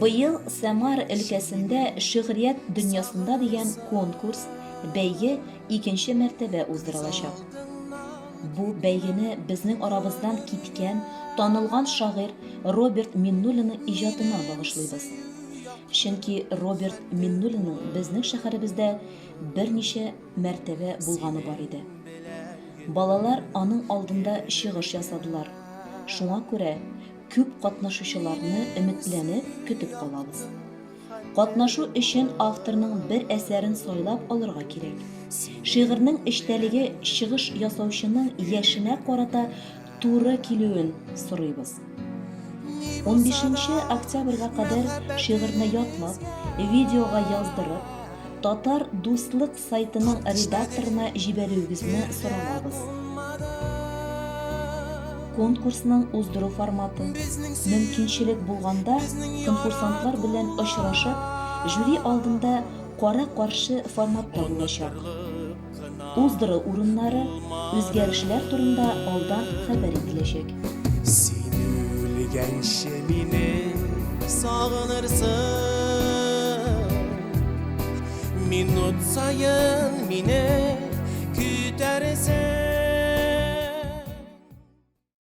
Быел Самар өлкәсендә шигърият дөньясында дигән конкурс, бәйге икенче мәртәбә уздырылачак. Бу бәйгене безнең арабыздан киткән, танылган шагыйрь Роберт Миннуллинның иҗатына багышлыйбыз. Чөнки Роберт Миннуллинның безнең шәһәребездә берничә мәртәбә булганы бар иде. Балалар аның алдында чыгыш ясадылар. Шуңа күрә күп катнашучыларны өметләнеп көтеп калабыз. Катнашу өчен авторның бер әсәрен сайлап алырга кирәк. Шигырьнең эчтәлеге чыгыш ясаучының яшенә карата туры килүен сорыйбыз. 15 октябрьгә кадәр шигырьне ятлап, видеога яздырып, Татар дуслык сайтының редакторына җибәрүегезне сорабыз. Конкурсның уздыру форматы мөмкинчелек булганда конкурсантлар белән очрашып, жюри алдында кара-каршы форматта булачак. Уздыру урыннары, үзгәрешләр турында алдан хәбәр ителәчәк. Син үлгәнче мине сагынырсың, минут сайын мине